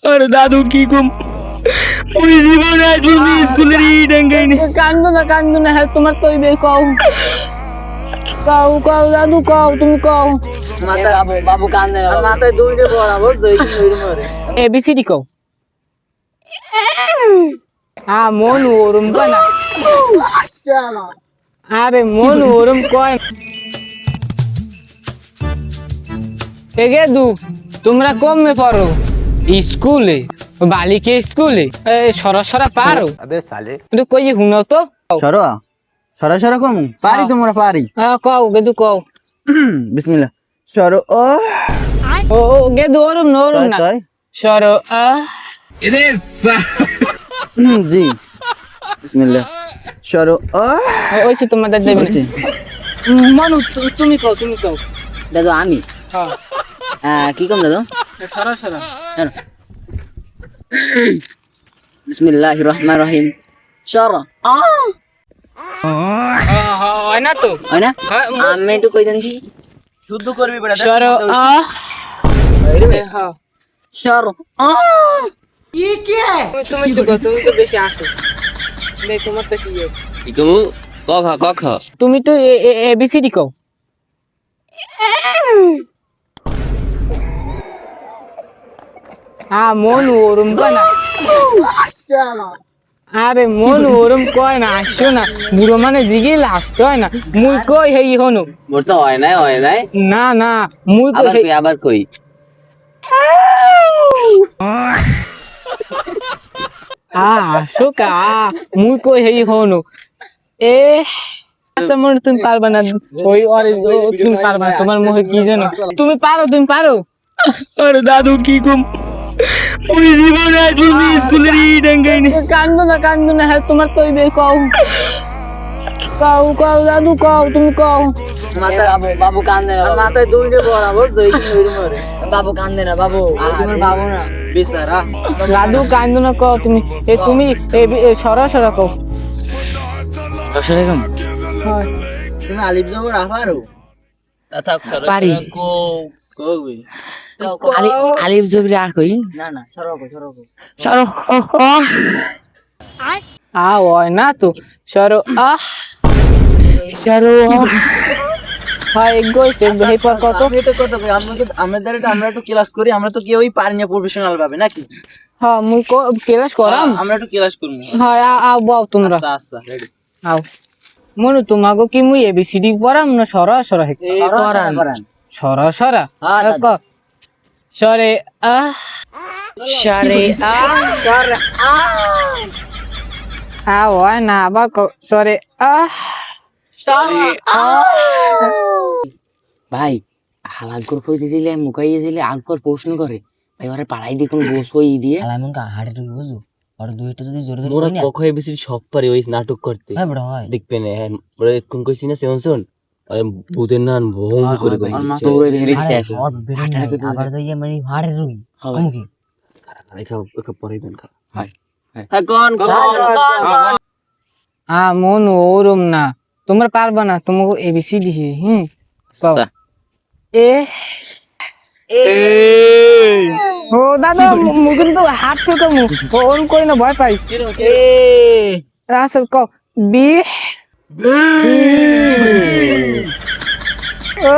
আরে দাদু কি কম ওই জীবনে আজ পর্যন্ত স্কুলের ডাঙ্গাইনি। কান্দো না হ্যাঁ তোমার তো কও কও কও দাদু কও তুমি কও বাবু বাবু কান্দে না মাথায় দুইটা পড়াবো জয়কি হইরে মরে এবিসিডি কও মন ওরম কয় না আরে মন ওরম কয় এগে দু তোমরা কমে পড়ো স্কুলে বালিকে স্কুলে সরাসরা পারো আবে সালে কিন্তু কই হুনো তো সরো সরা কম পারি তোমরা পারি কও গেদু কও বিসমিল্লাহ সরো ও গেদু ওরম নরম না তাই সরো জি বিসমিল্লাহ সরো ওইসে তোমাদের দেবে না মনু তুমি কও দাদু আমি কি কম দাদু সরাসরা বিসমিল্লাহির রহমানির রহিম সর হয় না তো হয় না আমি তো কই দেন কি শুদ্ধ করবি বেটা সরো সর তুমি তো বেশি আসো দেখ তোমার তো কি ইকমু ক খ তুমি তো এবিসিডি কও মন ওরম কয় না আরে মন ওরম কয় না আসো না বুড়ো মানে জিগিল আসতে হয় না মুই কই হেই হনু মোর তো হয় নাই না না মুই কই আবার কই আসো কা মুই কই হেই হনু আচ্ছা মনে তুমি পারবা না ওই তুমি পারবা না তোমার মুখে কি জানো তুমি পারো আরে দাদু কি কম ওই জীবনে আজ পর্যন্ত স্কুলের ডাঙ্গাইনি। কান্দো না হ্যাঁ তোমার তো কও দাদু কও তুমি কও বাবু কান্দে না মাথায় দুইটা পড়াবো জয়কি হইরে মরে বাবু কান্দে না বাবু তোমার বাবু না বেচারা দাদু কান্দো না কও তুমি তুমি সরা কও আসসালামু তুমি আলিফ জবর আফারো পারি কই আলিফ জবরি আর কই না না সরো সরো ওই না তো সরো সরো হয় গইছে হেই পর কত এটা কত কই আমরা একটু ক্লাস করি আমরা তো কেউই পারি না প্রফেশনাল ভাবে নাকি হ্যাঁ মুই ক্লাস করাম আমরা একটু ক্লাস করব হয় আও বাও তোমরা আচ্ছা রেডি আও মনু তোমাগো কি মুই এবিসিডি পড়াম না সরা করান সরা হ্যাঁ, দাদা। সরে সরে হয় না আবার সরে ভাই হালাগুর কইতেছিলে মুকাইয়েছিলে আগপর প্রশ্ন করে ভাই ওরে পাড়াই দি কোন বস হই দিয়ে এমন কা হাড়ে ঢুকে বুঝু আর দুইটা যদি জোরে ধরে মোরা কই না কখ এবিসিডি সব পারি ওই নাটক করতে হয় বড় হয় দেখবে না ওরা কোন কইছি না শুন ভূতের নান ভং করে কই তোরে দেখিস আরে হট বেরিয়ে নাই আবার তো ইয়ে মানে হাড়ে রুই কম কি রেখা পরে দেন খা হয় হ্যাঁ কোন মন ওরম না তোমরা পারবা না তোমাকে এবিসিডি ও দাদা মুই কিন্তু হাত ফেলতাম ওরম করি না ভয় পাই আচ্ছা কও বি ও